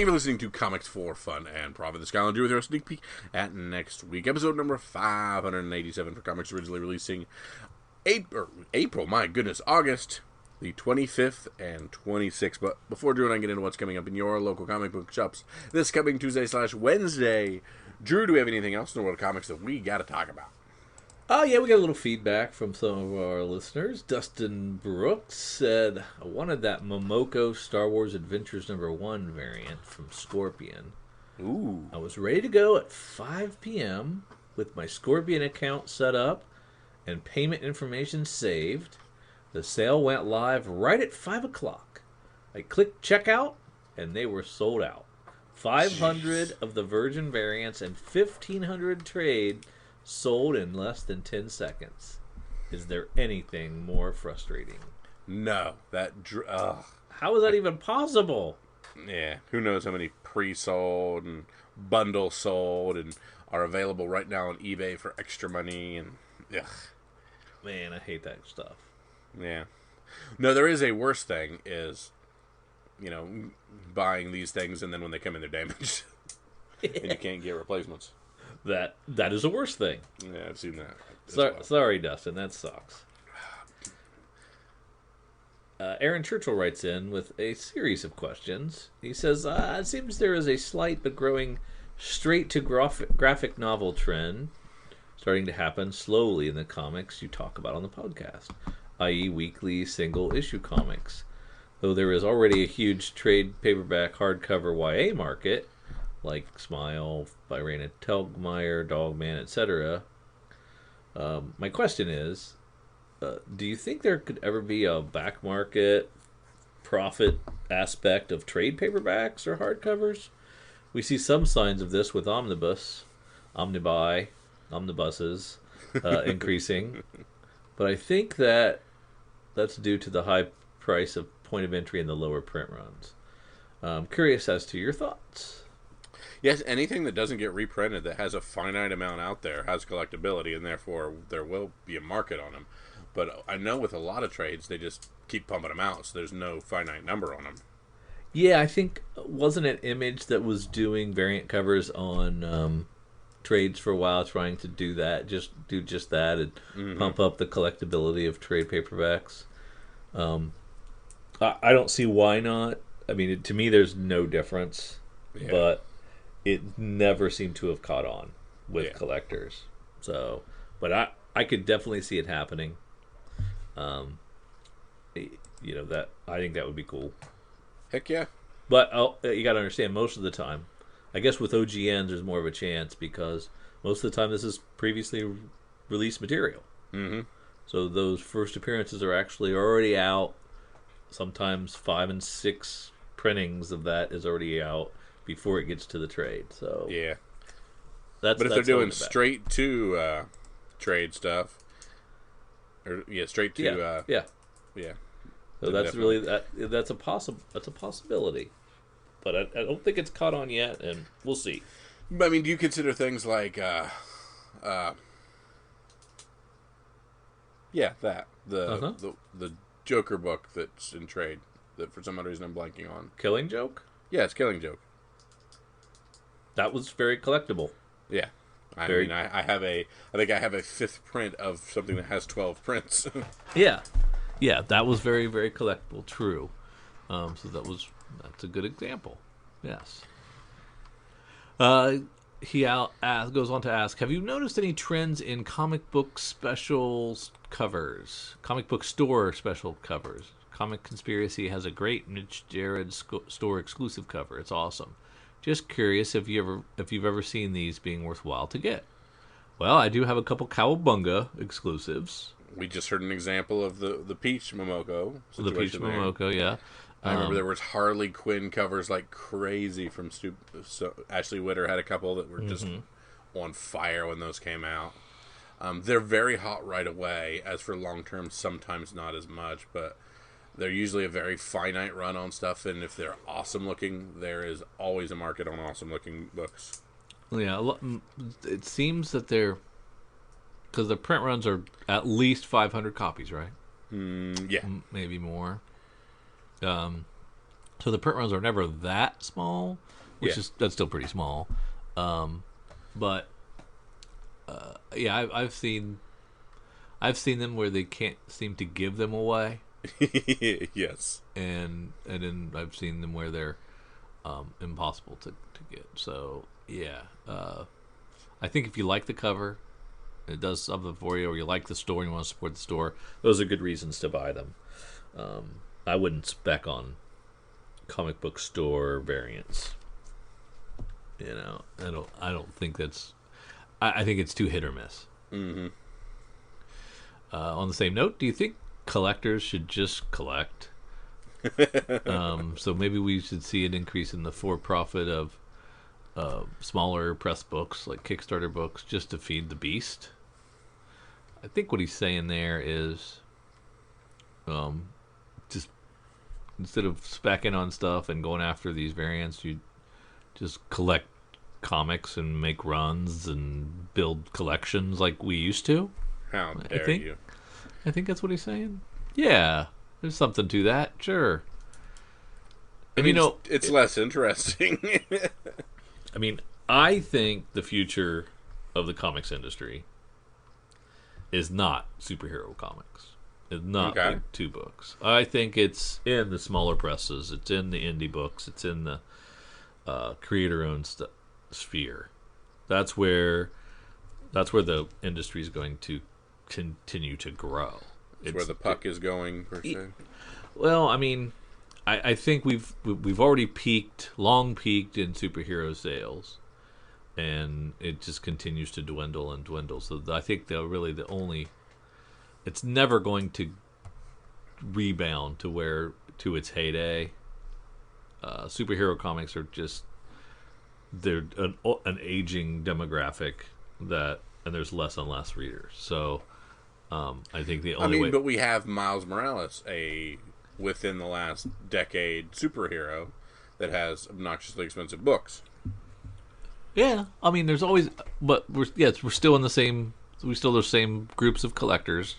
Thank you for listening to Comics for Fun and Profit. This calendar with our sneak peek at next week. Episode number 587 for comics originally releasing April, my goodness, August the 25th and 26th. But before Drew and I get into what's coming up in your local comic book shops this coming Tuesday/Wednesday, Drew, do we have anything else in the world of comics that we got to talk about? Oh, yeah, we got a little feedback from some of our listeners. Dustin Brooks said, I wanted that Momoko Star Wars Adventures #1 variant from Scorpion. Ooh. I was ready to go at 5 p.m. with my Scorpion account set up and payment information saved. The sale went live right at 5 o'clock. I clicked checkout, and they were sold out. 500 Jeez. of the Virgin variants and 1,500 trade sold in less than 10 seconds. Is there anything more frustrating? No. How is that even possible? Yeah. Who knows how many pre-sold and bundle sold and are available right now on eBay for extra money. And ugh. Man, I hate that stuff. Yeah. No, there is a worse thing is, buying these things and then when they come in, they're damaged. And you can't get replacements. That is the worst thing. Yeah, I've seen that. Sorry, Dustin. That sucks. Aaron Churchill writes in with a series of questions. He says, it seems there is a slight but growing straight-to-graphic novel trend starting to happen slowly in the comics you talk about on the podcast, i.e. weekly single-issue comics. Though there is already a huge trade paperback hardcover YA market, like Smile by Raina Telgemeier, Dogman, etc. My question is, do you think there could ever be a back market profit aspect of trade paperbacks or hardcovers? We see some signs of this with omnibuses increasing, but I think that's due to the high price of point of entry and the lower print runs. I'm curious as to your thoughts. Yes, anything that doesn't get reprinted that has a finite amount out there has collectability, and therefore there will be a market on them. But I know with a lot of trades, they just keep pumping them out, so there's no finite number on them. Yeah, I think, wasn't it Image that was doing variant covers on trades for a while, trying to do that, just that, and pump up the collectability of trade paperbacks? I don't see why not. I mean, to me, there's no difference, but it never seemed to have caught on with collectors. So, but I could definitely see it happening. That I think that would be cool. Heck yeah. But you got to understand, most of the time, I guess with OGNs, there's more of a chance because most of the time this is previously released material. Mm-hmm. So those first appearances are actually already out. Sometimes 5 and 6 printings of that is already out before it gets to the trade. So yeah, but if they're doing straight to trade stuff, or straight to yeah. So that's definitely. That's a possibility, but I don't think it's caught on yet, and we'll see. But I mean, do you consider things like the Joker book that's in trade that for some odd reason I'm blanking on? Killing Joke? Yeah, it's Killing Joke. That was very collectible. Yeah. I think I have a 5th print of something that has 12 prints. Yeah, that was very, very collectible. True. So that's a good example. Yes. He goes on to ask, have you noticed any trends in comic book specials covers? Comic book store special covers. Comic Conspiracy has a great Mitch Jared store exclusive cover. It's awesome. Just curious if you've ever seen these being worthwhile to get. Well, I do have a couple Cowabunga exclusives. We just heard an example of the Peach Momoko situation. The Peach Momoko, yeah. I remember there was Harley Quinn covers like crazy from Ashley Witter had a couple that were just on fire when those came out. They're very hot right away. As for long term, sometimes not as much, but they're usually a very finite run on stuff, and if they're awesome looking, there is always a market on awesome looking books. Yeah, it seems that because the print runs are at least 500 copies, right? Yeah. Maybe more. So the print runs are never that small, that's still pretty small. But yeah, I've seen them where they can't seem to give them away. Yes. And then I've seen them where they're impossible to get. So yeah, I think if you like the cover, it does something for you, or you like the store and you want to support the store, those are good reasons to buy them. I wouldn't spec on comic book store variants. I don't think that's. I think it's too hit or miss. Mm-hmm. On the same note, do you think collectors should just collect? So maybe we should see an increase in the for-profit of smaller press books, like Kickstarter books, just to feed the beast. I think what he's saying there is, just instead of specking on stuff and going after these variants, you just collect comics and make runs and build collections like we used to. How dare you? I think that's what he's saying. Yeah, there's something to that. Sure. I mean, it's less interesting. I mean, I think the future of the comics industry is not superhero comics. It's not big two books. I think it's in the smaller presses. It's in the indie books. It's in the creator-owned sphere. That's where the industry is going to continue to grow. It's where the puck is going, per se. Well, I mean, I think we've already long peaked in superhero sales, and it just continues to dwindle and dwindle. So I think it's never going to rebound to its heyday. Superhero comics are just they're an aging demographic and there's less and less readers. So I think the only way. But we have Miles Morales, within the last decade superhero that has obnoxiously expensive books. Yeah, I mean, there's always, but we're still in the same. We still the same groups of collectors.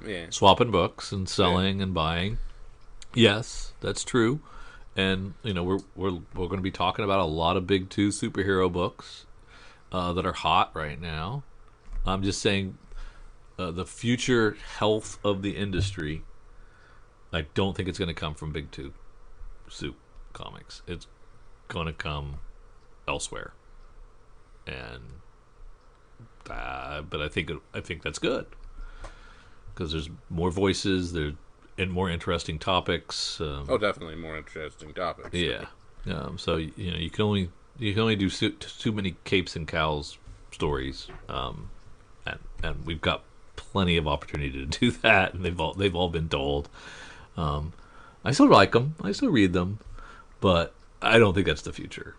Yeah, swapping books and selling and buying. Yes, that's true. And we're going to be talking about a lot of big two superhero books that are hot right now. I'm just saying, the future health of the industry, I don't think it's going to come from big two soup comics. It's going to come elsewhere, and but I think that's good because there's more voices there and more interesting topics. Definitely more interesting topics. Yeah. So you can only do too many capes and cows stories, and we've got plenty of opportunity to do that, and they've all been told. I still like them. I still read them, but I don't think that's the future.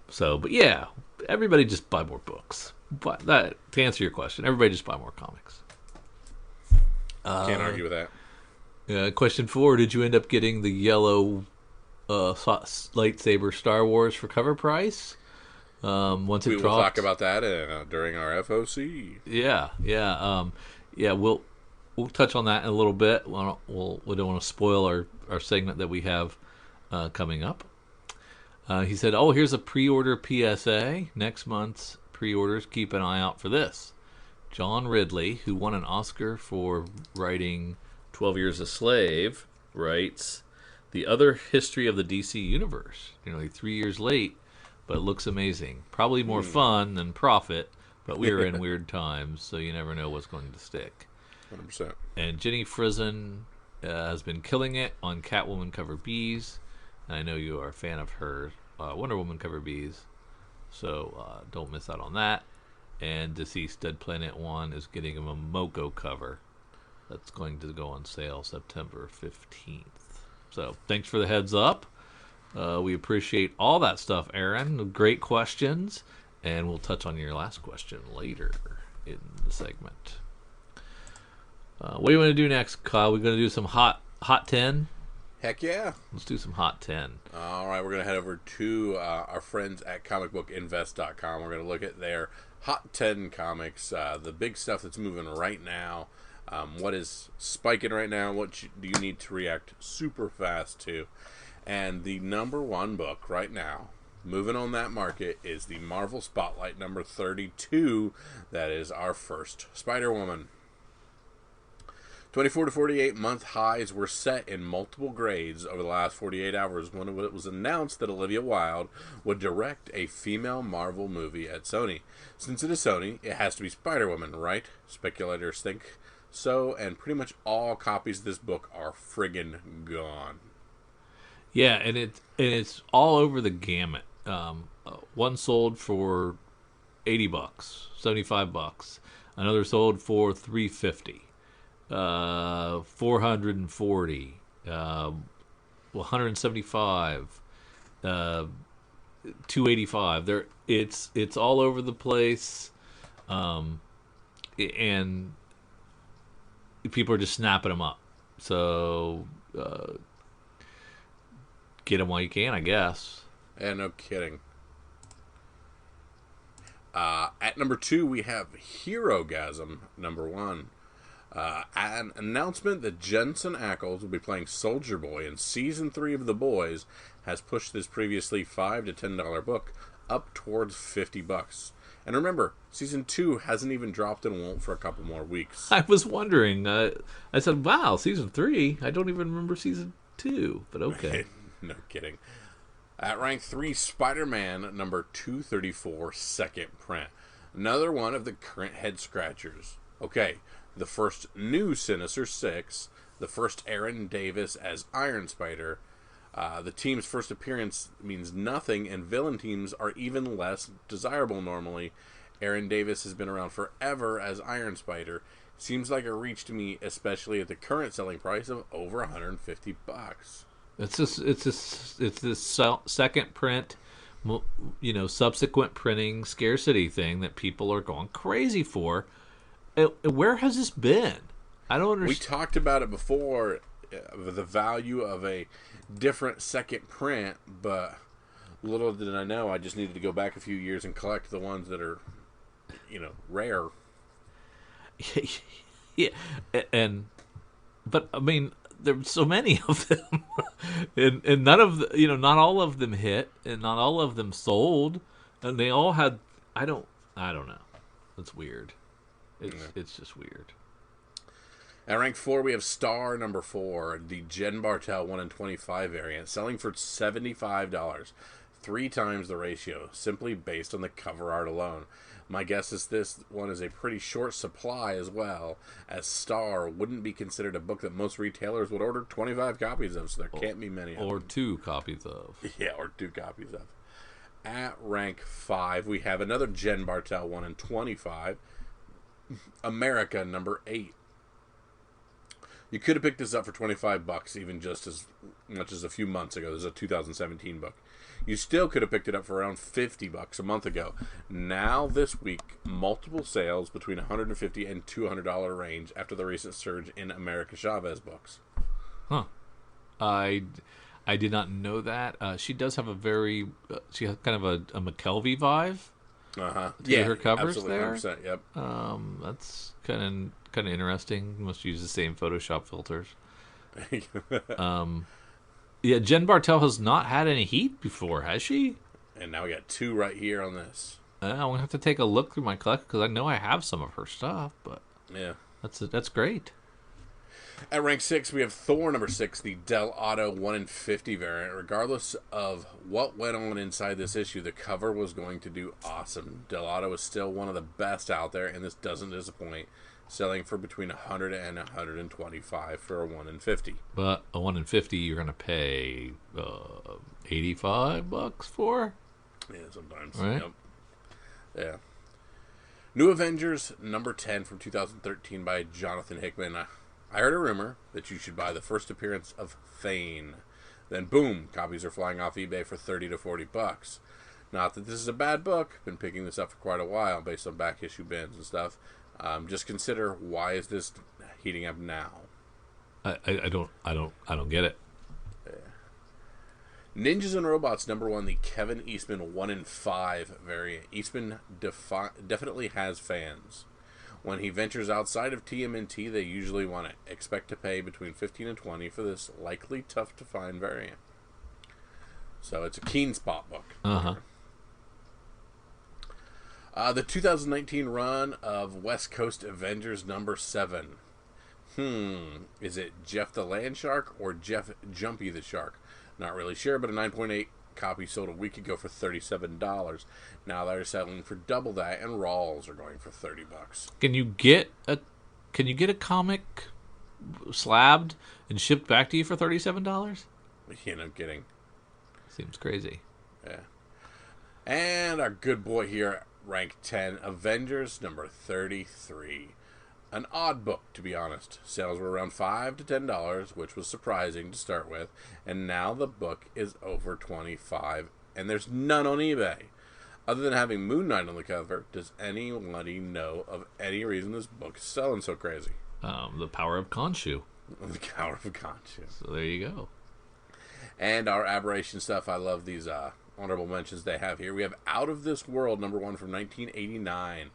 So, but yeah, everybody just buy more books. But to answer your question, everybody just buy more comics. Can't argue with that. Question 4: did you end up getting the yellow lightsaber Star Wars for cover price? Once it dropped, we will talk about that during our FOC. Yeah. We'll touch on that in a little bit. We don't want to spoil our segment that we have coming up. He said, here's a pre-order PSA. Next month's pre-orders, keep an eye out for this. John Ridley, who won an Oscar for writing 12 Years a Slave, writes, the other history of the DC universe. 3 years late, but it looks amazing. Probably more fun than profit, but we are in weird times, so you never know what's going to stick. 100%. And Jenny Frison has been killing it on Catwoman cover B's. And I know you are a fan of her Wonder Woman cover B's, so don't miss out on that. And Deceased Dead Planet 1 is getting a Momoko cover that's going to go on sale September 15th. So thanks for the heads up. We appreciate all that stuff, Aaron. Great questions. And we'll touch on your last question later in the segment. What do you want to do next, Kyle? We're going to do some hot 10? Heck yeah. Let's do some hot 10. All right, we're going to head over to our friends at comicbookinvest.com. We're going to look at their hot 10 comics, the big stuff that's moving right now, what is spiking right now, what do you need to react super fast to. And the number one book right now, moving on that market, is the Marvel Spotlight number 32. That is our first Spider-Woman. 24 to 48 month highs were set in multiple grades over the last 48 hours when it was announced that Olivia Wilde would direct a female Marvel movie at Sony. Since it is Sony, it has to be Spider-Woman, right? Speculators think so, and pretty much all copies of this book are friggin' gone. Yeah, and it's all over the gamut. One sold for $80, $75. Another sold for $350. 440, 175, 285. It's all over the place, and people are just snapping them up. So get them while you can, I guess. And no kidding. At number 2, we have Herogasm, number 1. An announcement that Jensen Ackles will be playing Soldier Boy in Season 3 of The Boys has pushed this previously $5 to $10 book up towards $50. And remember, Season 2 hasn't even dropped and won't for a couple more weeks. I was wondering. I said, wow, Season 3? I don't even remember Season 2, but okay. No kidding. At rank 3, Spider-Man number 234, second print. Another one of the current head-scratchers. Okay, the first new Sinister Six, the first Aaron Davis as Iron Spider. The team's first appearance means nothing, and villain teams are even less desirable normally. Aaron Davis has been around forever as Iron Spider. Seems like a reach to me, especially at the current selling price of over $150. It's this second print, subsequent printing scarcity thing that people are going crazy for. Where has this been? I don't understand. We talked about it before, the value of a different second print, but little did I know I just needed to go back a few years and collect the ones that are, rare. Yeah, but I mean, there's so many of them, and none of not all of them hit, and not all of them sold, and they all had. I don't know. It's weird. It's just weird. At rank 4, we have Star number 4, the Jen Bartel 1 in 25 variant, selling for $75, 3 times the ratio, simply based on the cover art alone. My guess is this one is a pretty short supply as well, as Star wouldn't be considered a book that most retailers would order 25 copies of, so there can't be many of them. Or 2 copies of. Yeah, or 2 copies of. At rank 5, we have another Jen Bartel 1 in 25, America number 8. You could have picked this up for $25, even just as much as a few months ago. This is a 2017 book. You still could have picked it up for around $50 a month ago. Now, this week, multiple sales between $150 and $200 range after the recent surge in America Chavez books. Huh. I did not know that. She does have a very... she has kind of a McKelvey vibe. Uh-huh. Yeah, her covers absolutely, there. 100%, yep. That's kind of interesting. Must use the same Photoshop filters. Yeah, Jen Bartel has not had any heat before, has she? And now we got 2 right here on this. I'm gonna have to take a look through my collection because I know I have some of her stuff. But yeah, that's great. At rank 6, we have Thor number 6, the Del Auto 1 in 50 variant. Regardless of what went on inside this issue, the cover was going to do awesome. Del Auto is still one of the best out there, and this doesn't disappoint. Selling for between $100 and $125 for a 1 in 50. But a 1 in 50 you're going to pay $85 for? Yeah, sometimes. Right? Yep. Yeah. New Avengers number 10 from 2013 by Jonathan Hickman. I heard a rumor that you should buy the first appearance of Thane. Then boom, copies are flying off eBay for $30 to $40. Not that this is a bad book. Been picking this up for quite a while based on back issue bins and stuff. Just consider, why is this heating up now? I don't get it. Yeah. Ninjas and Robots number 1, the Kevin Eastman 1 in 5 variant. Eastman definitely has fans. When he ventures outside of TMNT, they usually want to expect to pay between $15 and $20 for this likely tough to find variant. So it's a Keen Spot book. Uh-huh. The 2019 run of West Coast Avengers number 7. Is it Jeff the Land Shark or Jeff Jumpy the Shark? Not really sure, but a 9.8 copy sold a week ago for $37. Now they're selling for double that, and Rawls are going for $30. Can you get a comic slabbed and shipped back to you for $37? You know, kidding. Seems crazy. Yeah. And our good boy here, rank 10, Avengers number 33. An odd book, to be honest. Sales were around $5 to $10, which was surprising to start with, and now the book is over $25, and there's none on eBay. Other than having Moon Knight on the cover, does anybody know of any reason this book is selling so crazy? The Power of Khonshu. The Power of Khonshu. So there you go. And our aberration stuff, I love these honorable mentions they have here. We have Out of This World, number 1 from 1989.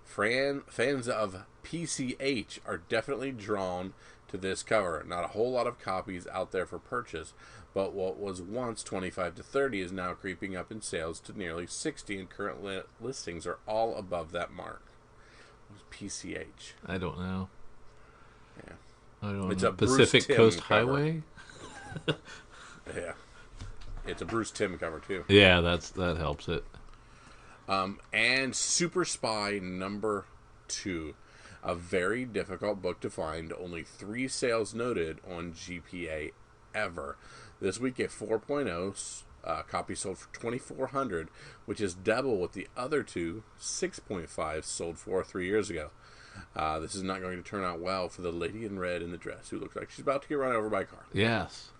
Fans of PCH are definitely drawn to this cover. Not a whole lot of copies out there for purchase, but what was once 25 to 30 is now creeping up in sales to nearly 60, and current listings are all above that mark. What's PCH? I don't know. Yeah. I don't It's know. a Bruce Pacific Timm Coast cover. Highway? Yeah. It's a Bruce Timm cover, too. Yeah, that helps it. And Super Spy number 2. A very difficult book to find. Only 3 sales noted on GPA ever. This week, a 4.0 copy sold for $2,400, which is double what the other 2 6.5 sold for 3 years ago. This is not going to turn out well for the lady in red in the dress, who looks like she's about to get run over by a car. Yes.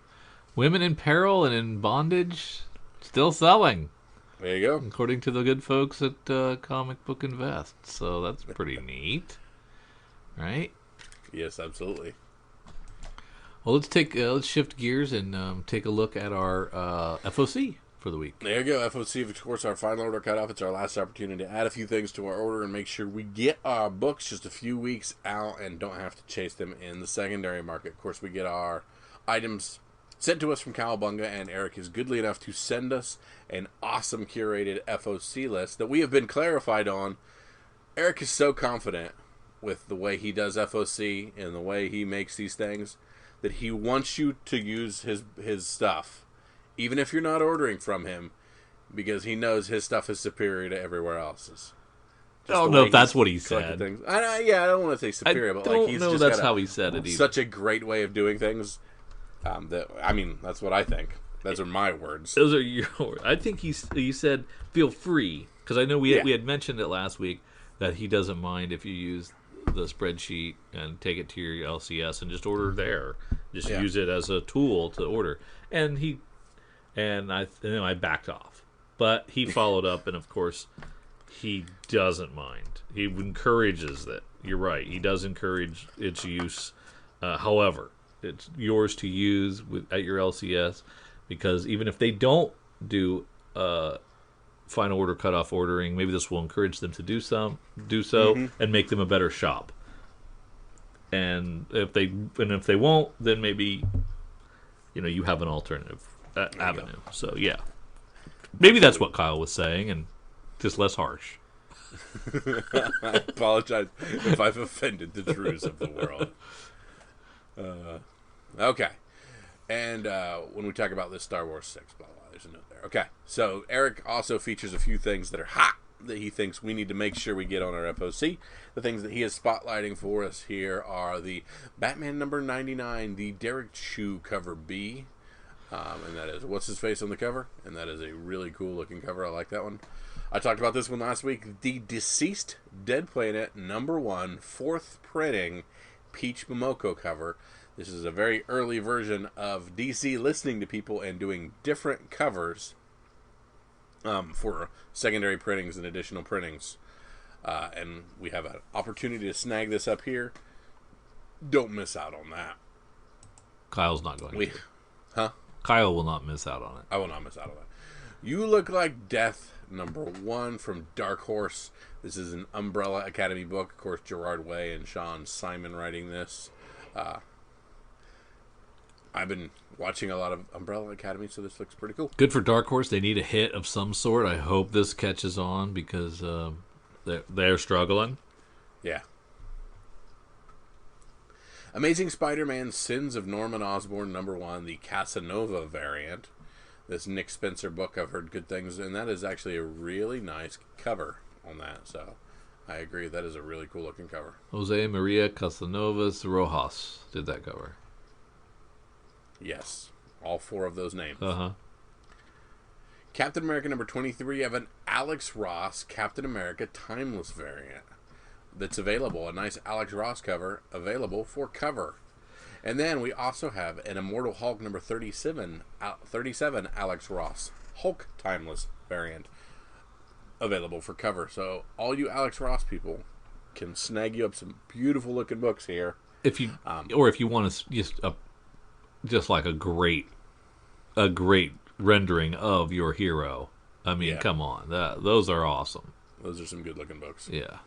Women in peril and in bondage, still selling. There you go. According to the good folks at Comic Book Invest. So that's pretty neat. Right? Yes, absolutely. Well, let's shift gears and take a look at our FOC for the week. There you go. FOC, of course, our final order cutoff. It's our last opportunity to add a few things to our order and make sure we get our books just a few weeks out and don't have to chase them in the secondary market. Of course, we get our items sent to us from Cowabunga, and Eric is goodly enough to send us an awesome curated FOC list that we have been clarified on. Eric is so confident with the way he does FOC and the way he makes these things that he wants you to use his stuff, even if you're not ordering from him, because he knows his stuff is superior to everywhere else's. I don't know if that's what he said. Things. I don't want to say superior, but like he's just that's how he said it. Such a great way of doing things. That's what I think. Those are my words. Those are your words. I think he said feel free, because I know we had mentioned it last week that he doesn't mind if you use the spreadsheet and take it to your LCS and just order there. Just use it as a tool to order. And I backed off, but he followed up, and of course he doesn't mind. He encourages that. You're right. He does encourage its use. However, it's yours to use at your LCS, because even if they don't do final order cutoff ordering, maybe this will encourage them to do so, and make them a better shop. And if they won't, then maybe you have an alternative avenue. So yeah, maybe that's what Kyle was saying, and just less harsh. I apologize if I've offended the Drews of the world. Okay. And when we talk about this Star Wars 6, blah, blah, there's a note there. Okay. So Eric also features a few things that are hot that he thinks we need to make sure we get on our FOC. The things that he is spotlighting for us here are the Batman number 99, the Derek Chew cover B. And that is what's his face on the cover, and that is a really cool looking cover. I like that one. I talked about this one last week. The Deceased Dead Planet number 1, 4th printing Peach Momoko cover. This is a very early version of DC listening to people and doing different covers for secondary printings and additional printings. And we have an opportunity to snag this up here. Don't miss out on that. Kyle's not going to. Huh? Kyle will not miss out on it. I will not miss out on that. You Look Like Death, number 1 from Dark Horse. This is an Umbrella Academy book. Of course, Gerard Way and Sean Simon writing this. I've been watching a lot of Umbrella Academy, so this looks pretty cool. Good for Dark Horse. They need a hit of some sort. I hope this catches on because they're struggling. Yeah. Amazing Spider-Man Sins of Norman Osborn #1, the Casanova variant. This Nick Spencer book, I've heard good things, and that is actually a really nice cover on that, so I agree. That is a really cool looking cover. Jose Maria Casanovas Rojas did that cover. Yes. All 4 of those names. Uh-huh. Captain America #23, I have an Alex Ross Captain America Timeless variant that's available. A nice Alex Ross cover available for cover. And then we also have an Immortal Hulk #37 Alex Ross Hulk Timeless variant available for cover. So all you Alex Ross people can snag you up some beautiful looking books here. If you if you want to just like a great rendering of your hero. I mean, come on, those are awesome. Those are some good looking books. Yeah.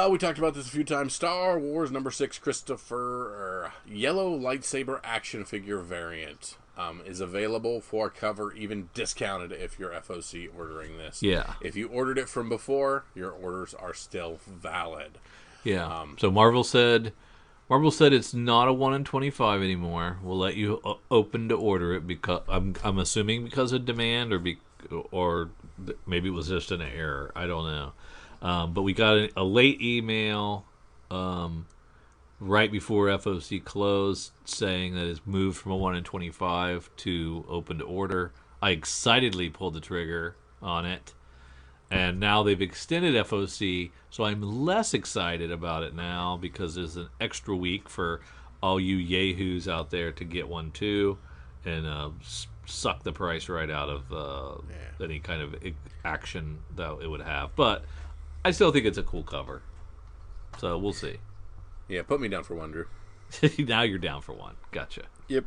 We talked about this a few times. Star Wars #6 Christopher Yellow Lightsaber action figure variant is available for cover, even discounted if you're FOC ordering this. Yeah. If you ordered it from before, your orders are still valid. Yeah. So Marvel said it's not a 1 in 25 anymore. We'll let you open to order it because I'm assuming because of demand or maybe it was just an error. I don't know. But we got a late email right before FOC closed saying that it's moved from a 1 in 25 to open to order. I excitedly pulled the trigger on it. And now they've extended FOC, so I'm less excited about it now because there's an extra week for all you yahoos out there to get one too and suck the price right out of any kind of action that it would have. But I still think it's a cool cover. So we'll see. Yeah, put me down for one, Drew. Now you're down for one. Gotcha. Yep.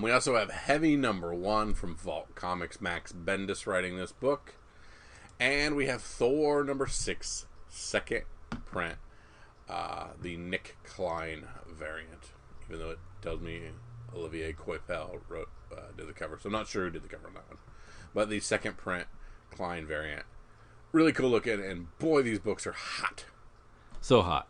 We also have Heavy #1 from Vault Comics, Max Bendis writing this book. And we have Thor #6, second print, the Nick Klein variant. Even though it tells me Olivier Coipel did the cover. So I'm not sure who did the cover on that one. But the second print Klein variant. Really cool looking, and boy, these books are hot. So hot.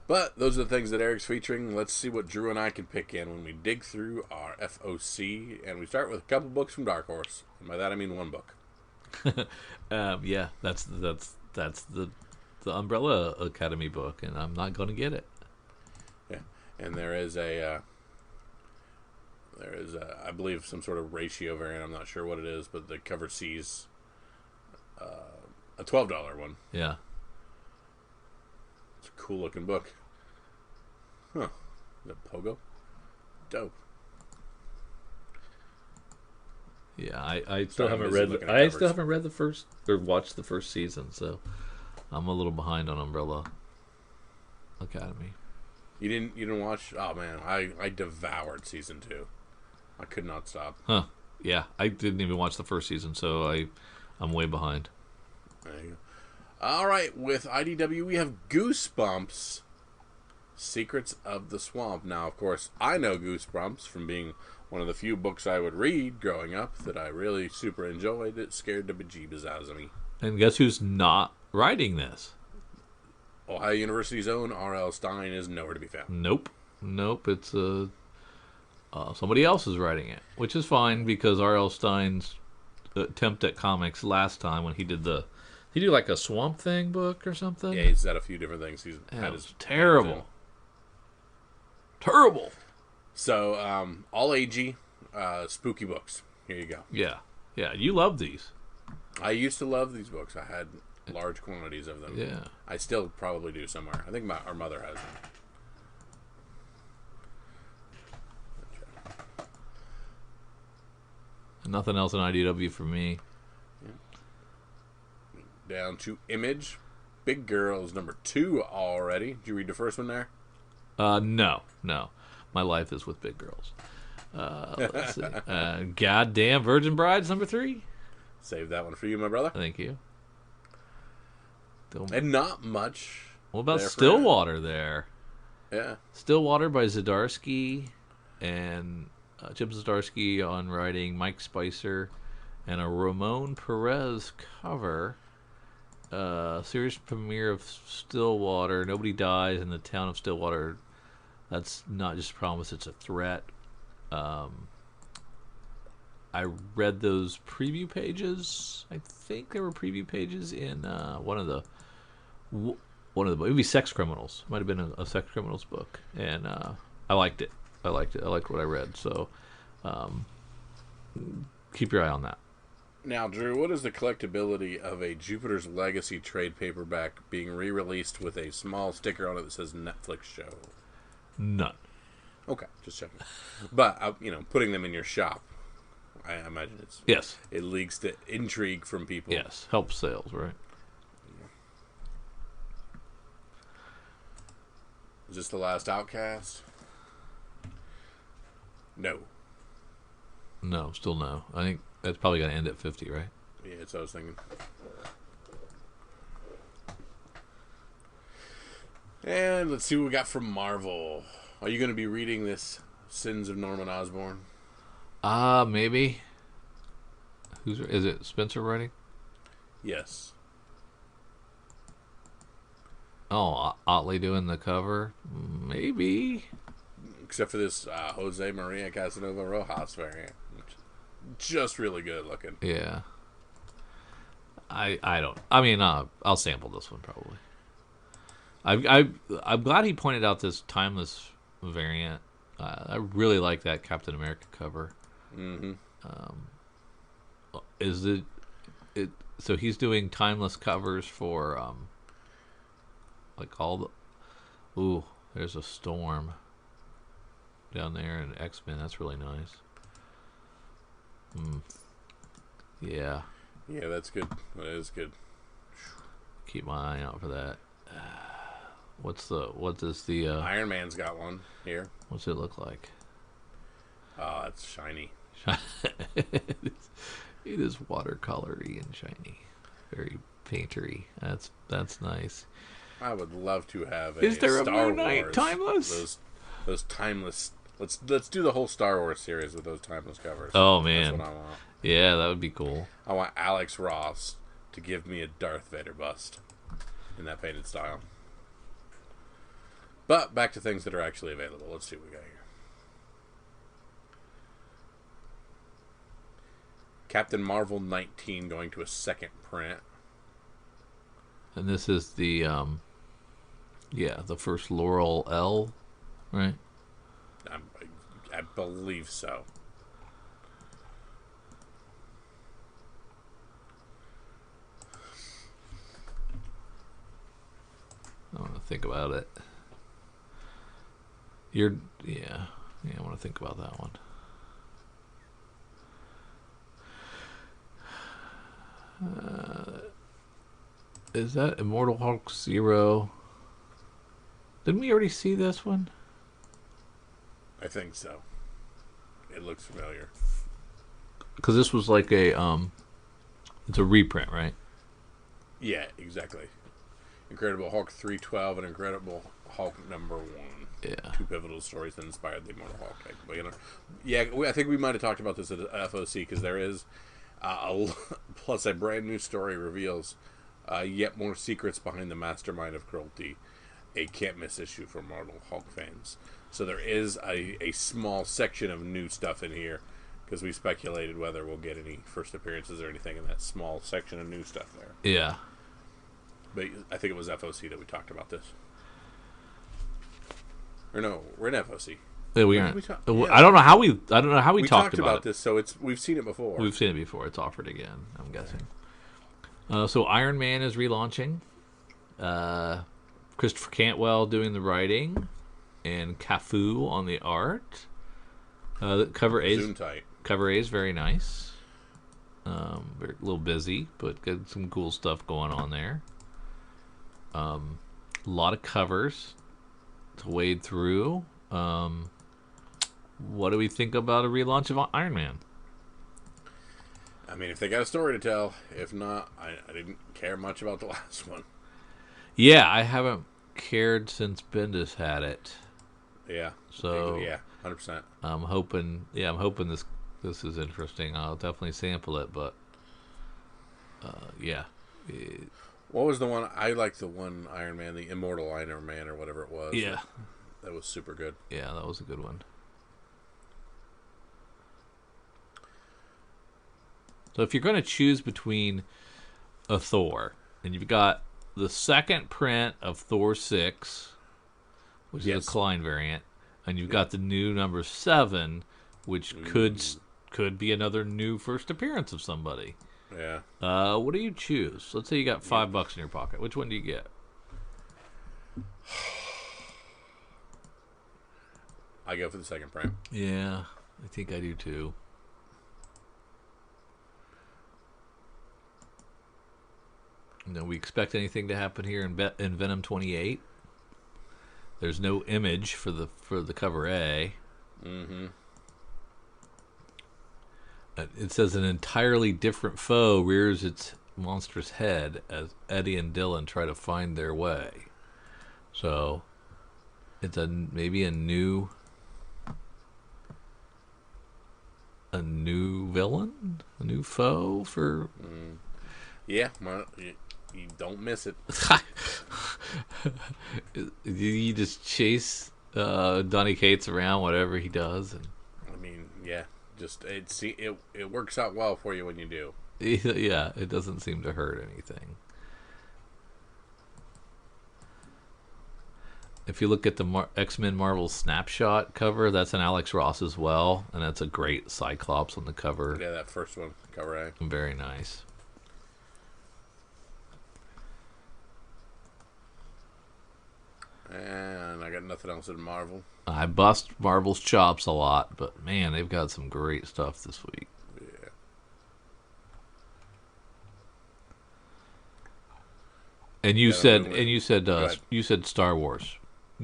But those are the things that Eric's featuring. Let's see what Drew and I can pick in when we dig through our FOC. And we start with a couple books from Dark Horse. And by that I mean one book. Yeah, that's the Umbrella Academy book, and I'm not going to get it. Yeah, and there is I believe some sort of ratio variant. I'm not sure what it is, but the cover sees a $12 one. Yeah. It's a cool looking book. Huh. Is that Pogo? Dope. Yeah, I still haven't read the first or watched the first season, so I'm a little behind on Umbrella Academy. You didn't watch? Oh man, I devoured season 2. I could not stop. Huh. Yeah, I didn't even watch the first season, so I'm way behind. There you go. All right, with IDW we have Goosebumps, Secrets of the Swamp. Now, of course, I know Goosebumps from being one of the few books I would read growing up that I really super enjoyed. It scared the bejeebus out of me. And guess who's not writing this? Ohio University's own R.L. Stine is nowhere to be found. Nope. It's somebody else is writing it, which is fine because R.L. Stine's attempt at comics last time when he did like a Swamp Thing book or something. Yeah, he's had a few different things. He's had his terrible. So, all agey, spooky books. Here you go. Yeah. You love these. I used to love these books. I had large quantities of them. Yeah. I still probably do somewhere. I think our mother has them. Nothing else in IDW for me. Yeah. Down to Image. Big Girls #2 already. Did you read the first one there? No. My life is with big girls. Let's see. Goddamn Virgin Brides #3. Save that one for you, my brother. Thank you. And not much. What about Stillwater there? Yeah. Stillwater by Zdarsky and Chip Zdarsky on writing, Mike Spicer, and a Ramon Perez cover. Series premiere of Stillwater. Nobody dies in the town of Stillwater. That's not just a promise; it's a threat. I read those preview pages. I think there were preview pages in one of the maybe Sex Criminals. Might have been a Sex Criminals book, and I liked it. I liked what I read. So keep your eye on that. Now, Drew, what is the collectability of a Jupiter's Legacy trade paperback being re-released with a small sticker on it that says Netflix show? None. Okay, just checking. But putting them in your shop, I imagine it leads to intrigue from people. Yes, helps sales, right? Is this the last Outcast? No. No, still no. I think that's probably going to end at 50, right? Yeah, that's what I was thinking. And let's see what we got from Marvel. Are you going to be reading this Sins of Norman Osborn? Maybe. Is it Spencer writing? Yes. Oh, Otley doing the cover? Maybe. Except for this Jose Maria Casanova Rojas variant. Just really good looking. Yeah. I don't. I mean, I'll sample this one probably. I'm glad he pointed out this timeless variant. I really like that Captain America cover. Mm-hmm. Is it? So he's doing timeless covers for like all the. Ooh, there's a storm down there in X-Men. That's really nice. Yeah. Yeah, that's good. That is good. Keep my eye out for that. What is the Iron Man's got one here. What's it look like? Oh, it's shiny. It is watercolory and shiny. Very paintery. That's nice. I would love to have Is there Star a Moon Knight Wars, timeless? Those timeless. Let's do the whole Star Wars series with those timeless covers. Oh man, that's what I want. Yeah, that would be cool. I want Alex Ross to give me a Darth Vader bust in that painted style. But back to things that are actually available. Let's see what we got here. Captain Marvel 19 going to a second print. And this is the the first Laurel L, right? I believe so. I want to think about it. I want to think about that one. Is that Immortal Hulk 0? Didn't we already see this one? I think so. It looks familiar. Because this was like it's a reprint, right? Yeah, exactly. Incredible Hulk 312 and Incredible Hulk number 1. Yeah. Two pivotal stories that inspired the Immortal Hulk. I think we might have talked about this at FOC because there is plus a brand new story reveals yet more secrets behind the mastermind of cruelty. A can't miss issue for Immortal Hulk fans. So there is a small section of new stuff in here because we speculated whether we'll get any first appearances or anything in that small section of new stuff there. Yeah. But I think it was FOC that we talked about this. Or no, we're in FOC. Yeah, we aren't. I don't know how we talked about this. So we've seen it before. We've seen it before. It's offered again, I'm guessing. So Iron Man is relaunching. Christopher Cantwell doing the writing, and Cafu on the art. The cover A is very nice. A little busy, but got some cool stuff going on there. A lot of covers to wade through. What do we think about a relaunch of Iron Man? I mean, if they got a story to tell. If not, I didn't care much about the last one. Yeah, I haven't cared since Bendis had it. Yeah. So yeah, 100%. I'm hoping this is interesting. I'll definitely sample it, but yeah. What was the one? I like the one Iron Man, the Immortal Iron Man, or whatever it was. Yeah. That was super good. Yeah, that was a good one. So if you're going to choose between a Thor, and you've got the second print of Thor 6, which is a Klein variant, and you've got the new number 7, which could be another new first appearance of somebody. Yeah. What do you choose? Let's say you got $5 in your pocket. Which one do you get? I go for the second print. Yeah, I think I do too. No, we expect anything to happen here in Venom 28. There's no image for the cover A. Mm-hmm. It says an entirely different foe rears its monstrous head as Eddie and Dylan try to find their way. So it's maybe a new villain, a new foe for. Yeah, you don't miss it. You just chase Donny Cates around, whatever he does, and I mean, yeah, just it works out well for you when you do. Yeah, it doesn't seem to hurt anything. If you look at the X-Men Marvel Snapshot cover, that's an Alex Ross as well, and that's a great Cyclops on the cover. Yeah, that first one, cover A. Very nice. And I got nothing else in Marvel. I bust Marvel's chops a lot, but man, they've got some great stuff this week. Yeah. And you said Star Wars.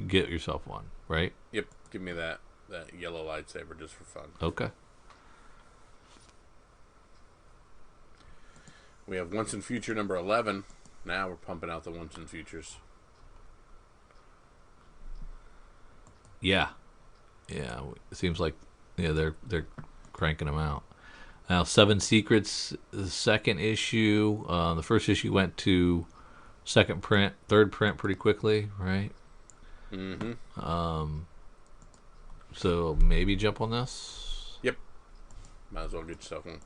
Get yourself one, right? Yep. Give me that yellow lightsaber just for fun. Okay. We have Once in Future number 11. Now we're pumping out the Once in Futures. Yeah. It seems like they're cranking them out. Now, Seven Secrets, the second issue. The first issue went to second print, third print pretty quickly, right? Mm-hmm. So maybe jump on this. Yep. Might as well get yourself one.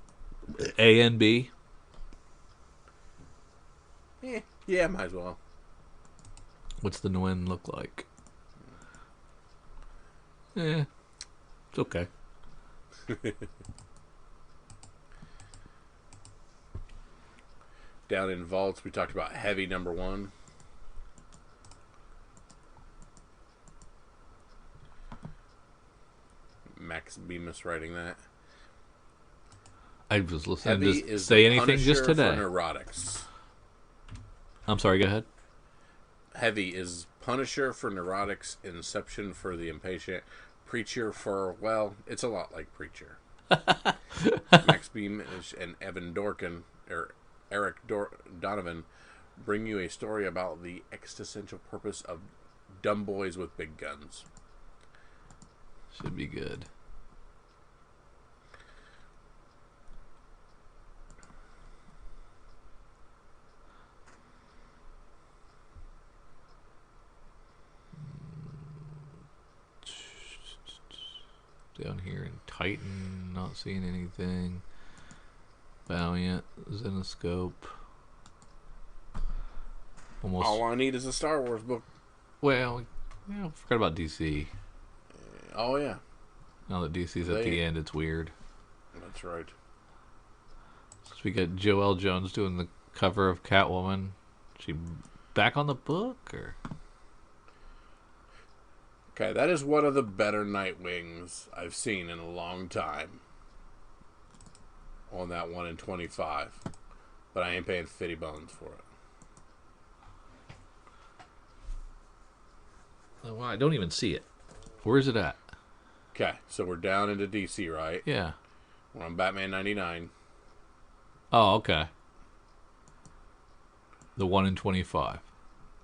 A and B. Yeah, might as well. What's the Nguyen look like? It's okay. Down in Vaults, we talked about Heavy number 1. Max Bemis writing that. I was listening Heavy to is say the anything Punisher just today. For neurotics. I'm sorry, go ahead. Heavy is Punisher for neurotics, Inception for the impatient, Preacher for, well, it's a lot like Preacher. Max Beamish and Evan Dorkin, or Eric Donovan, bring you a story about the existential purpose of dumb boys with big guns. Should be good. Down here in Titan, not seeing anything. Valiant, Zenoscope. Almost. All I need is a Star Wars book. Well, I forgot about DC. Oh, yeah. Now that DC's at the end, it's weird. That's right. So we got Joelle Jones doing the cover of Catwoman. She back on the book, or? Okay, that is one of the better Nightwings I've seen in a long time. On that 1 in 25. But I ain't paying 50 bones for it. Well, I don't even see it. Where is it at? Okay, so we're down into DC, right? Yeah. We're on Batman 99. Oh, okay. The 1 in 25.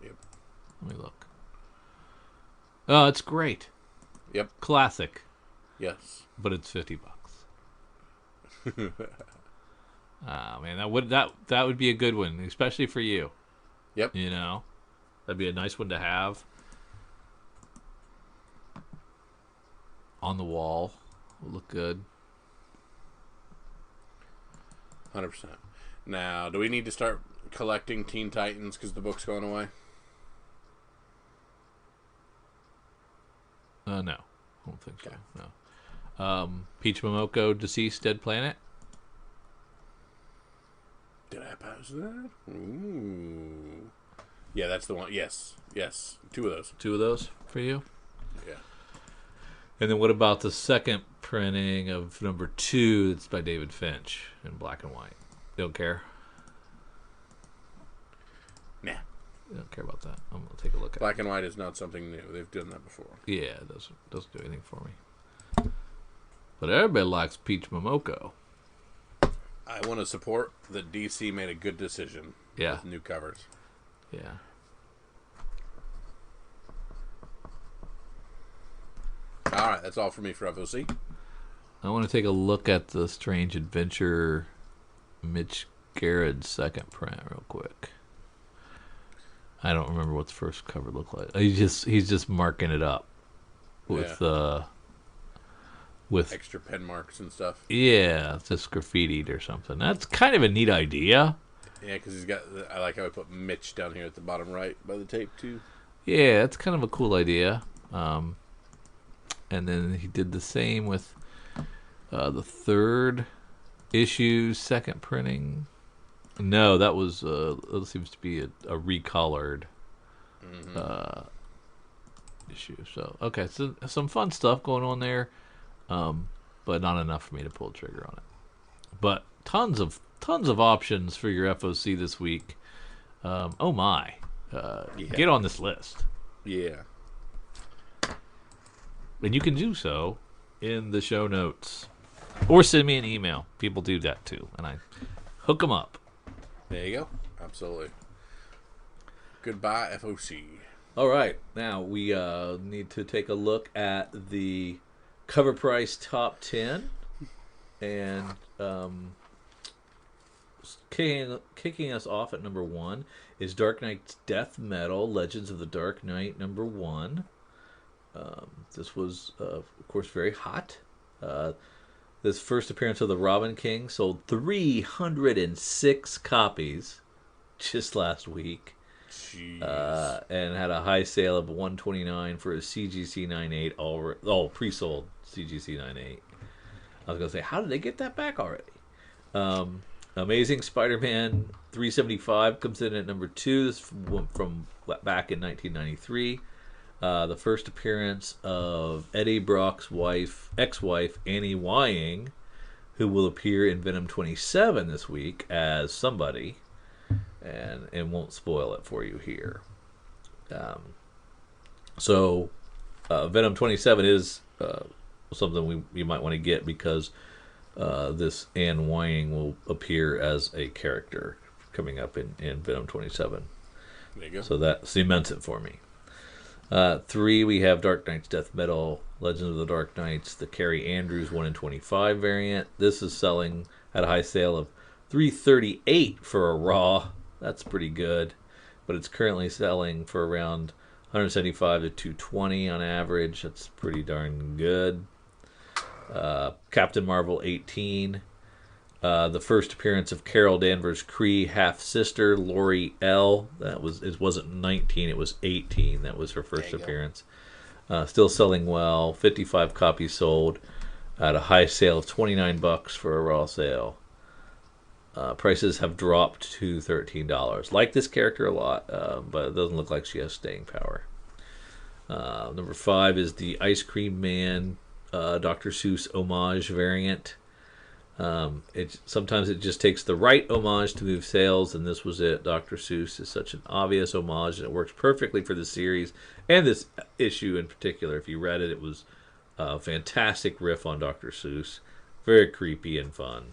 Yep. Let me look. Oh, it's great. Yep. Classic. Yes. But it's $50. Oh man, that would be a good one, especially for you. Yep. You know, that'd be a nice one to have on the wall. Would look good. 100%. Now, do we need to start collecting Teen Titans because the book's going away? No, I don't think so. No. Peach Momoko, Deceased, Dead Planet. Did I pass that? Ooh. Yeah, that's the one. Yes. Yes. Two of those. Two of those for you. Yeah. And then what about the second printing of number 2? It's by David Finch in black and white. You don't care? Nah. You don't care about that. I'm going to take a look at it. Black and white is not something new. They've done that before. Yeah, it doesn't do anything for me. But everybody likes Peach Momoko. I want to support that DC made a good decision with new covers. Yeah. All right, that's all for me for FOC. I want to take a look at the Strange Adventure Mitch Garrett's second print real quick. I don't remember what the first cover looked like. He's just marking it up with with extra pen marks and stuff. Yeah, it's just graffitied or something. That's kind of a neat idea. Yeah, because he's got. I like how he put Mitch down here at the bottom right by the tape too. Yeah, it's kind of a cool idea. And then he did the same with the third issue, second printing. No, that was that seems to be a recolored issue. So okay, so some fun stuff going on there, but not enough for me to pull the trigger on it. But tons of options for your FOC this week. Oh my, get on this list. Yeah. And you can do so in the show notes. Or send me an email. People do that too. And I hook them up. There you go. Absolutely. Goodbye, FOC. All right. Now we need to take a look at the cover price top 10. And kicking us off at number 1 is Dark Knight's Death Metal, Legends of the Dark Knight, number 1. This was, of course, very hot. This first appearance of the Robin King sold 306 copies just last week. Jeez. And had a high sale of $129 for a CGC 98, all pre-sold CGC 98. I was going to say, how did they get that back already? Amazing Spider-Man 375 comes in at number 2. This is from back in 1993. The first appearance of Eddie Brock's ex-wife, Annie Wying, who will appear in Venom 27 this week as somebody, and won't spoil it for you here. So Venom 27 is something you might want to get because this Anne Wying will appear as a character coming up in Venom 27. There you go. So that cements it for me. 3, we have Dark Knight's Death Metal, Legends of the Dark Knights, the Carrie Andrews 1 in 25 variant. This is selling at a high sale of $338 for a raw. That's pretty good, but it's currently selling for around $175 to $220 on average. That's pretty darn good. Captain Marvel 18. The first appearance of Carol Danvers' Kree half-sister, Lori L. It wasn't 19, it was 18. That was her first appearance. Still selling well. 55 copies sold at a high sale of $29 for a raw sale. Prices have dropped to $13. Like this character a lot, but it doesn't look like she has staying power. Number 5 is the Ice Cream Man Dr. Seuss homage variant. Sometimes it just takes the right homage to move sales, and this was it. Dr. Seuss is such an obvious homage, and it works perfectly for the series and this issue in particular. If you read it, it was a fantastic riff on Dr. Seuss, very creepy and fun.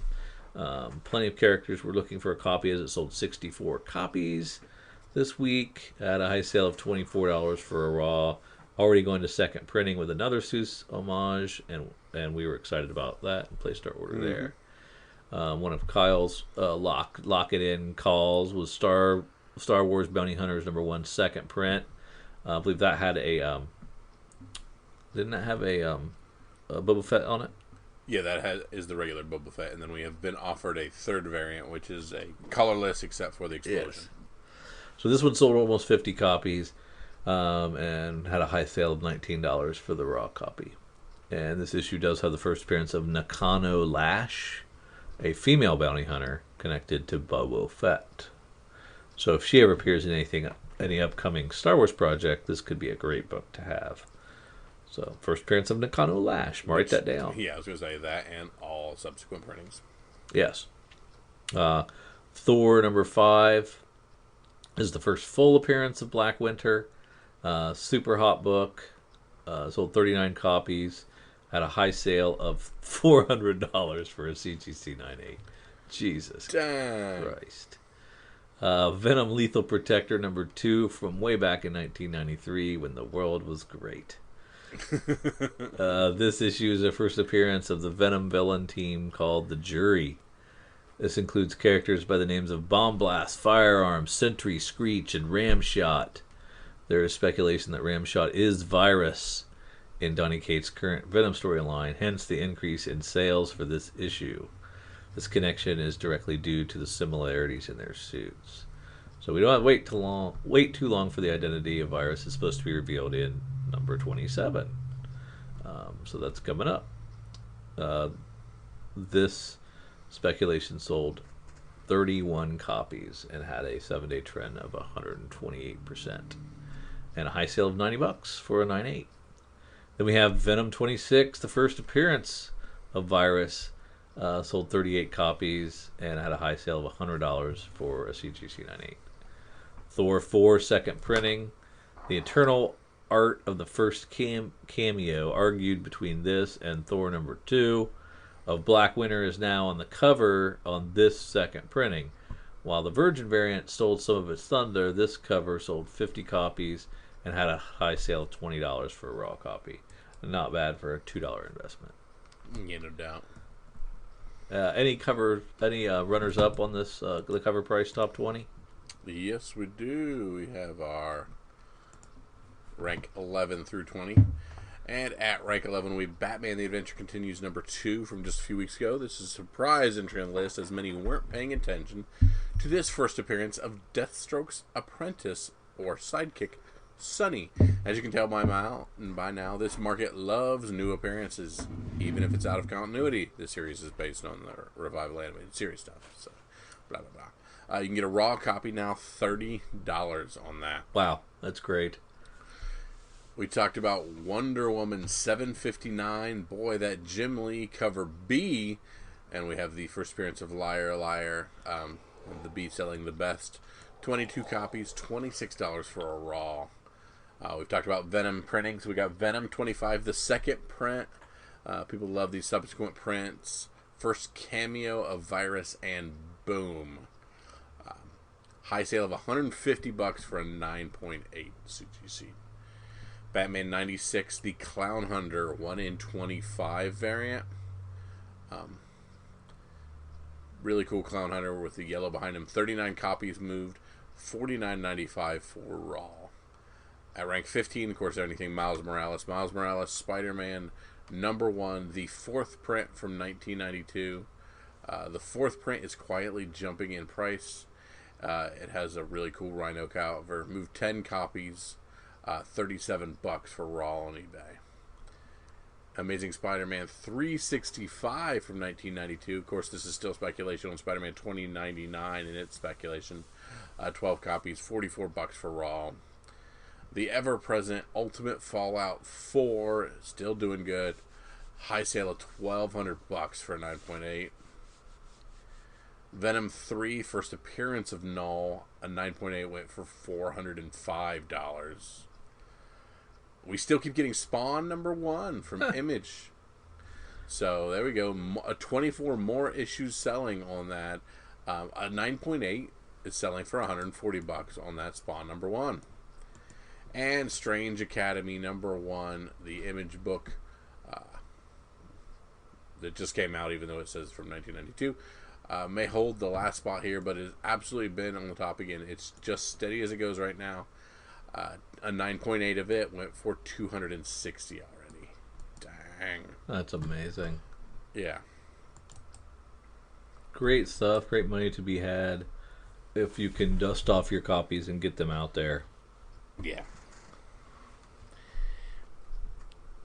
Plenty of characters were looking for a copy, as it sold 64 copies this week at a high sale of $24 for a raw. Already going to second printing with another Seuss homage, and we were excited about that and placed our order there. One of Kyle's lock it in calls was Star Wars Bounty Hunters #1 second print. I believe that had a didn't that have a Boba Fett on it? Yeah, that is the regular Boba Fett, and then we have been offered a third variant, which is a colorless except for the explosion. Yes. So this one sold almost 50 copies, and had a high sale of $19 for the raw copy. And this issue does have the first appearance of Nakano Lash, a female bounty hunter connected to Boba Fett. So if she ever appears in any upcoming Star Wars project, this could be a great book to have. So first appearance of Nakano Lash. Write that down. Yeah, I was going to say that and all subsequent printings. Yes. Thor #5 is the first full appearance of Black Winter. Super hot book. Sold 39 copies. Had a high sale of $400 for a CGC 9.8. Jesus Christ. Venom Lethal Protector #2 from way back in 1993 when the world was great. This issue is the first appearance of the Venom villain team called the Jury. This includes characters by the names of Bomb Blast, Firearm, Sentry, Screech, and Ramshot. There is speculation that Ramshot is Virus in Donny Cates' current Venom storyline, hence the increase in sales for this issue. This connection is directly due to the similarities in their suits. So we don't have to wait too long for the identity of Virus. It's supposed to be revealed in #27. So that's coming up. This speculation sold 31 copies and had a 7-day trend of 128% and a high sale of $90 for a 9.8. Then we have Venom 26, the first appearance of Virus, sold 38 copies and had a high sale of $100 for a CGC 9.8. Thor 4 second printing. The internal art of the first cameo argued between this and Thor #2 of Black Winter is now on the cover on this second printing. While the Virgin variant stole some of its thunder, this cover sold 50 copies and had a high sale of $20 for a raw copy. Not bad for a $2 investment. Yeah, no doubt. Any runners up on this the cover price top 20? Yes, we do. We have our rank 11 through 20. And at rank 11, we have Batman The Adventure Continues #2 from just a few weeks ago. This is a surprise entry on the list, as many weren't paying attention to this first appearance of Deathstroke's apprentice or sidekick, Sunny. As you can tell by now, this market loves new appearances, even if it's out of continuity. This series is based on the revival animated series stuff. So, blah, blah, blah. You can get a raw copy now, $30 on that. Wow, that's great. We talked about Wonder Woman 759. Boy, that Jim Lee cover B. And we have the first appearance of Liar Liar. The B selling the best. 22 copies, $26 for a raw. We've talked about Venom printings. We got Venom 25, the second print. People love these subsequent prints. First cameo of Virus, and boom. High sale of $150 for a 9.8 CGC. Batman 96, the Clown Hunter 1 in 25 variant. Really cool Clown Hunter with the yellow behind him. 39 copies moved, $49.95 for raw. At rank 15, of course, anything Miles Morales. Miles Morales, Spider-Man #1, the fourth print from 1992. The fourth print is quietly jumping in price. It has a really cool Rhino cover. Moved 10 copies, $37 for raw on eBay. Amazing Spider-Man 365 from 1992. Of course, this is still speculation on Spider-Man 2099 in its speculation. 12 copies, $44 for raw. The ever-present Ultimate Fallout 4, still doing good. High sale of $1,200 for a 9.8. Venom 3, first appearance of Null, a 9.8 went for $405. We still keep getting Spawn #1 from Image. So there we go. 24 more issues selling on that. A 9.8 is selling for $140 on that Spawn #1. And Strange Academy #1, the Image book that just came out, even though it says from 1992, may hold the last spot here, but it's absolutely been on the top again. It's just steady as it goes right now. A 9.8 of it went for 260 already. Dang. That's amazing. Yeah. Great stuff. Great money to be had if you can dust off your copies and get them out there. Yeah.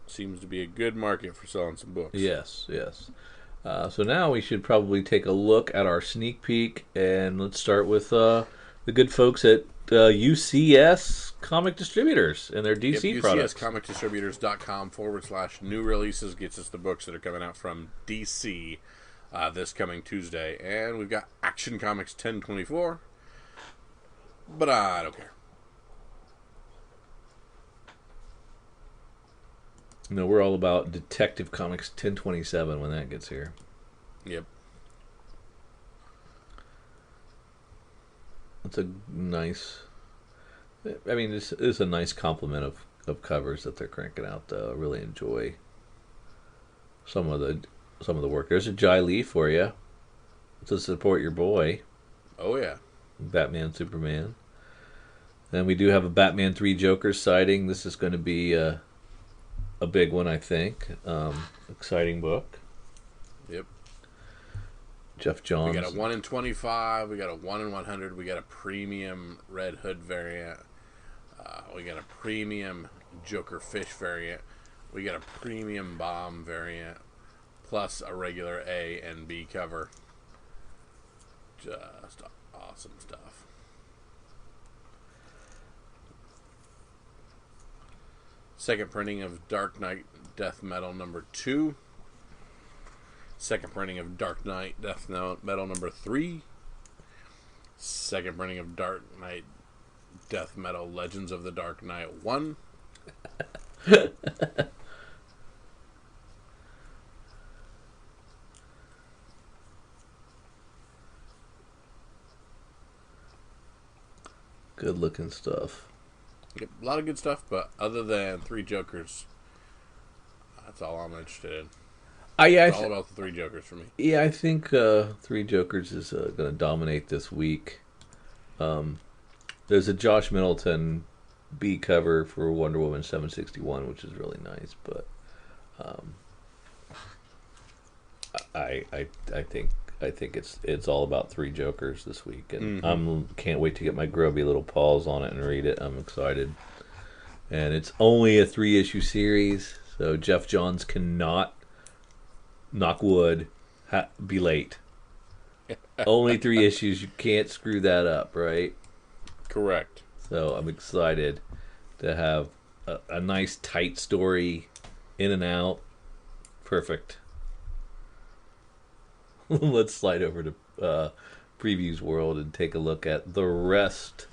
Seems to be a good market for selling some books. Yes. So now we should probably take a look at our sneak peek, and let's start with the good folks at UCS Comic Distributors and their DC products. UCScomicdistributors.com/new releases gets us the books that are coming out from DC this coming Tuesday. And we've got Action Comics 1024, but I don't care. No, we're all about Detective Comics 1027 when that gets here. Yep. That's a nice... I mean, this is a nice complement of covers that they're cranking out. I really enjoy some of the work. There's a Jai Lee for you to support your boy. Oh, yeah. Batman, Superman. Then we do have a Batman 3 Jokers sighting. This is going to be a big one, I think. Exciting book. Yep. Jeff Johns. We got a 1 in 25. We got a 1 in 100. We got a premium Red Hood variant. We got a premium Joker Fish variant. We got a premium Bomb variant. Plus a regular A and B cover. Just awesome stuff. Second printing of Dark Knight Death Metal #2. Second printing of Dark Knight Death Metal #3. Second printing of Dark Knight Death Metal Legends of the Dark Knight 1. Good looking stuff. Yep, a lot of good stuff, but other than 3 Jokers, that's all I'm interested in. It's all about the 3 Jokers for me. Yeah, I think 3 Jokers is going to dominate this week. There's a Josh Middleton B cover for Wonder Woman 761, which is really nice. But I think it's all about 3 Jokers this week, and can't wait to get my grubby little paws on it and read it. I'm excited, and it's only a 3-issue series, so Jeff Johns cannot, knock wood, be late. Only 3 issues. You can't screw that up, right? Correct. So I'm excited to have a nice tight story, in and out, perfect. Let's slide over to Previews World and take a look at the rest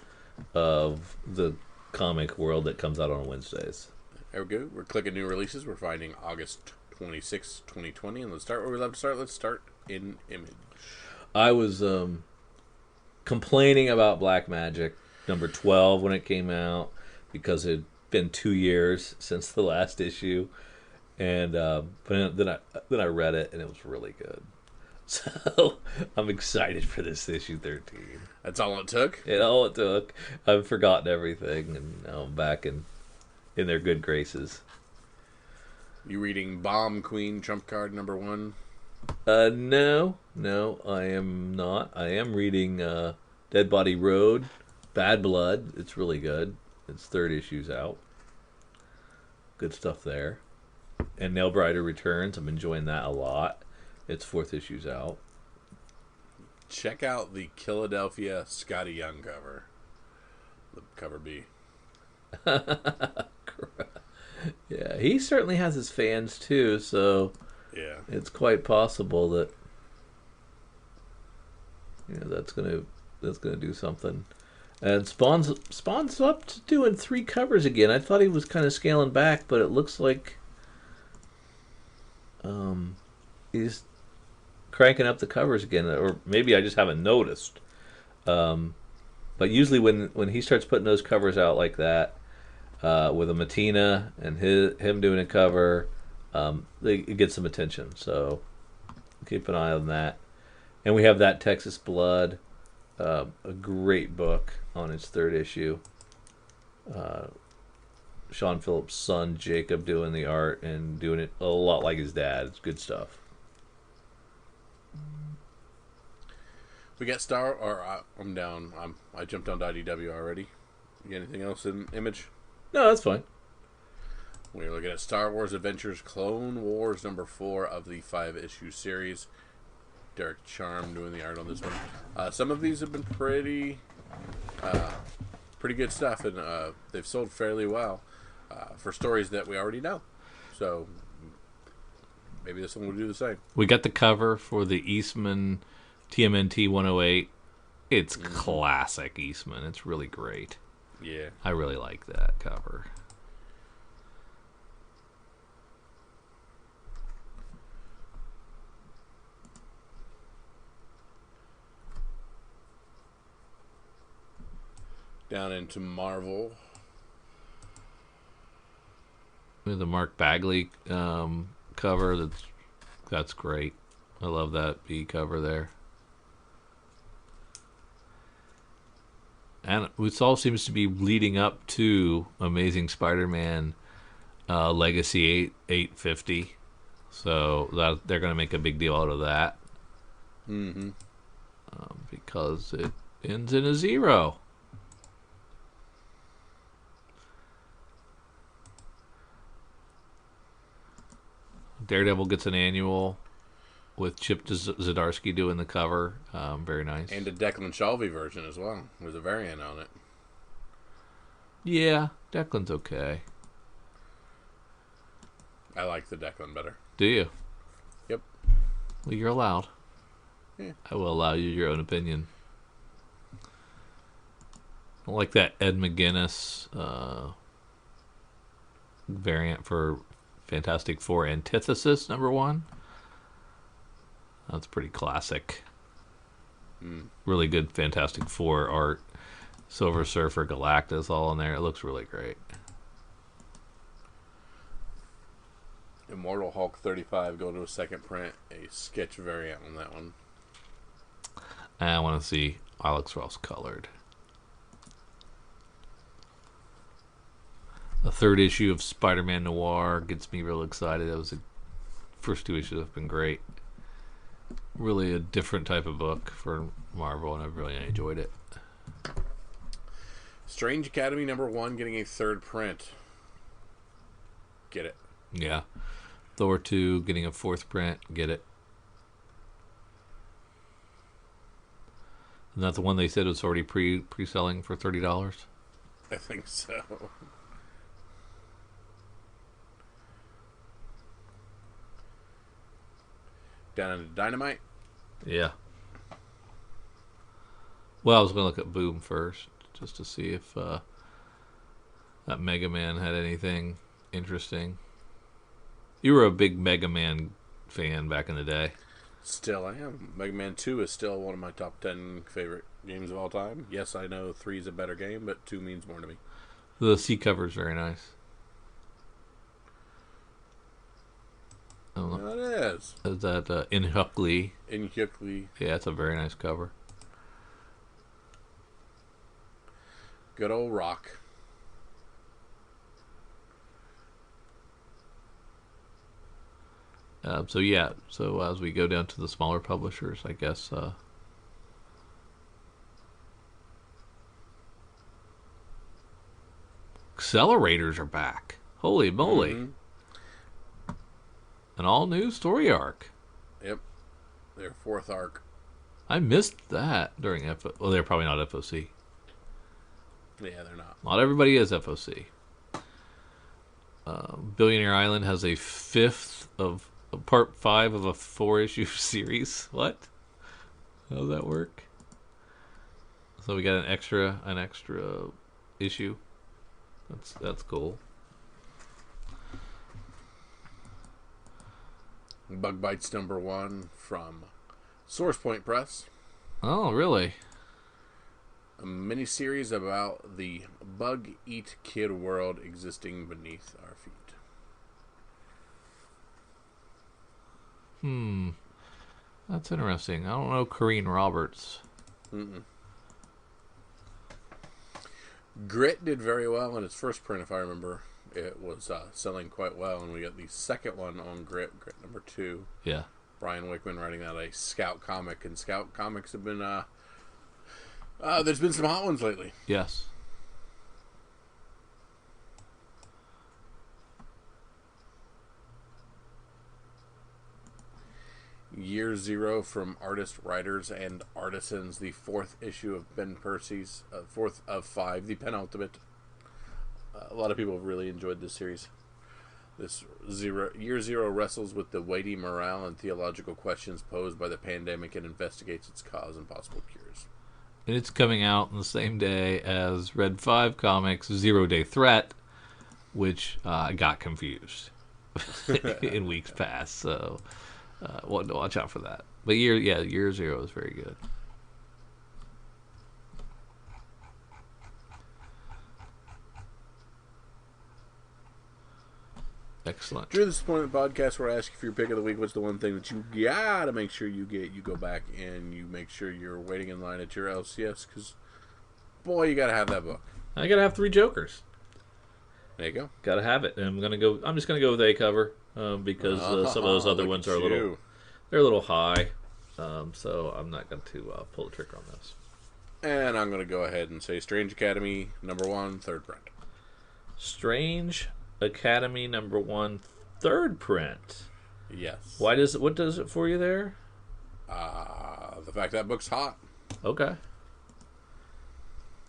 of the comic world that comes out on Wednesdays. There we go. We're clicking new releases. We're finding August 26, 2020. And let's start where we love to start. Let's start in Image. I was complaining about Black Magic #12 when it came out because it had been 2 years since the last issue. And but then I read it, and it was really good. So I'm excited for this issue 13. That's all it took? All it took. I've forgotten everything, and now I'm back in their good graces. You reading Bomb Queen Trump Card #1? No, I am not. I am reading Dead Body Road, Bad Blood. It's really good. Its 3rd issue's out. Good stuff there. And Nailbrider Returns. I'm enjoying that a lot. Its 4th issue's out. Check out the Philadelphia Scotty Young cover. The cover B. Yeah, he certainly has his fans too, so yeah, it's quite possible that that's gonna do something. And Spawn's up to doing 3 covers again. I thought he was kind of scaling back, but it looks like he's cranking up the covers again, or maybe I just haven't noticed. But usually when he starts putting those covers out like that, with a Matina and him doing a cover. It gets some attention, so keep an eye on that. And we have That Texas Blood, a great book on its third issue. Sean Phillips' son Jacob doing the art and doing it a lot like his dad. It's good stuff. We got I'm down. I jumped on IDW already. You got anything else in Image? No, that's fine. We're looking at Star Wars Adventures Clone Wars number 4 of the 5-issue series. Derek Charm doing the art on this one. Some of these have been pretty good stuff, and they've sold fairly well for stories that we already know. So maybe this one will do the same. We got the cover for the Eastman TMNT 108. It's classic Eastman. It's really great. Yeah. I really like that cover. Down into Marvel. With the Mark Bagley cover, that's great. I love that B cover there. And it all seems to be leading up to Amazing Spider-Man Legacy 850. So they're going to make a big deal out of that. Mm-hmm. Because it ends in a 0. Daredevil gets an annual with Chip Zdarsky doing the cover. Very nice. And a Declan Shalvey version as well. There's a variant on it. Yeah, Declan's okay. I like the Declan better. Do you? Yep. Well, you're allowed. Yeah. I will allow you your own opinion. I like that Ed McGuinness variant for Fantastic Four Antithesis #1. That's pretty classic. Really good Fantastic Four art. Silver Surfer, Galactus, all in there. It looks really great. Immortal Hulk 35 going to a second print. A sketch variant on that one. I want to see Alex Ross colored. The third issue of Spider-Man Noir gets me real excited. The first 2 issues have been great. Really a different type of book for Marvel, and I've really enjoyed it. Strange Academy #1 getting a third print. Get it. Yeah. Thor 2 getting a 4th print. Get it. Isn't that the one they said was already pre-selling for $30? I think so. Down into Dynamite. Yeah. Well, I was going to look at Boom first, just to see if that Mega Man had anything interesting. You were a big Mega Man fan back in the day. Still I am. Mega Man 2 is still one of my top 10 favorite games of all time. Yes, I know 3 is a better game, but 2 means more to me. The C cover is very nice. It is. Is that In Huckley? In Huckley. Yeah, it's a very nice cover. Good old Rock. So as we go down to the smaller publishers, I guess Accelerators are back. Holy moly. Mm-hmm. An all-new story arc. Yep. Their 4th arc. I missed that during FOC. Well, they're probably not FOC. Yeah, they're not. Not everybody is FOC. Billionaire Island has a 5th of part 5 of a 4-issue series. What? How does that work? So we got an extra issue. That's cool. Bug Bites #1 from Source Point Press. Oh, really? A miniseries about the bug-eat kid world existing beneath our feet. That's interesting. I don't know Corrine Roberts. Grit did very well in its first print, if I remember. It was selling quite well, and we got the second one on Grit number 2. Yeah. Brian Wickman writing that, a Scout comic, and Scout comics have been there's been some hot ones lately. Yes. Year Zero from Artists, Writers, and Artisans, the 4th issue of Ben Percy's, 4th of 5, the penultimate. A lot of people have really enjoyed this series. Year Zero wrestles with the weighty morale and theological questions posed by the pandemic and investigates its cause and possible cures. And it's coming out on the same day as Red 5 Comics' Zero Day Threat, which got confused in weeks past. So watch out for that. But Year Zero is very good. Excellent. Drew, this is the point of the podcast where I ask you for your pick of the week. What's the one thing that you gotta make sure you get? You go back and you make sure you're waiting in line at your LCS, because, boy, you gotta have that book. I gotta have 3 Jokers. There you go. Gotta have it. And I'm just gonna go with A cover because some of those other ones are they're a little high. So I'm not going to pull the trigger on those. And I'm going to go ahead and say Strange Academy number 1, 3rd print. Strange Academy number 1, 3rd print. Yes. What does it for you there? The fact that book's hot. Okay.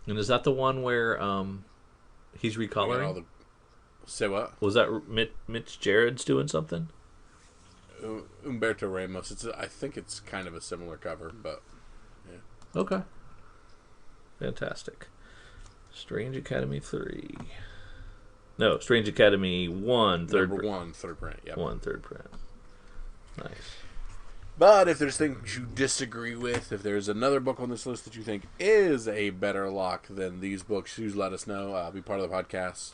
And is that the one where he's recoloring? Say what? Was that Mitch Jared's doing something? Humberto Ramos. I think it's kind of a similar cover, but yeah. Okay. Fantastic. Strange Academy 3. No, Strange Academy 1, 3rd print. Number 1, 3rd print. Yep. 1, 3rd print. Nice. But if there's things you disagree with, if there's another book on this list that you think is a better lock than these books, please let us know. Be part of the podcast.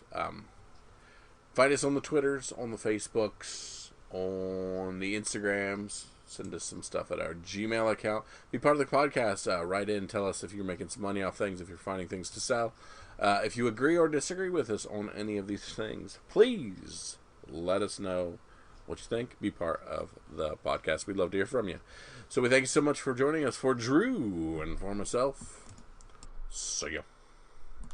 Find us on the Twitters, on the Facebooks, on the Instagrams. Send us some stuff at our Gmail account. Be part of the podcast. Write in. Tell us if you're making some money off things, if you're finding things to sell. If you agree or disagree with us on any of these things, please let us know what you think. Be part of the podcast. We'd love to hear from you. So we thank you so much for joining us. For Drew and for myself, see ya.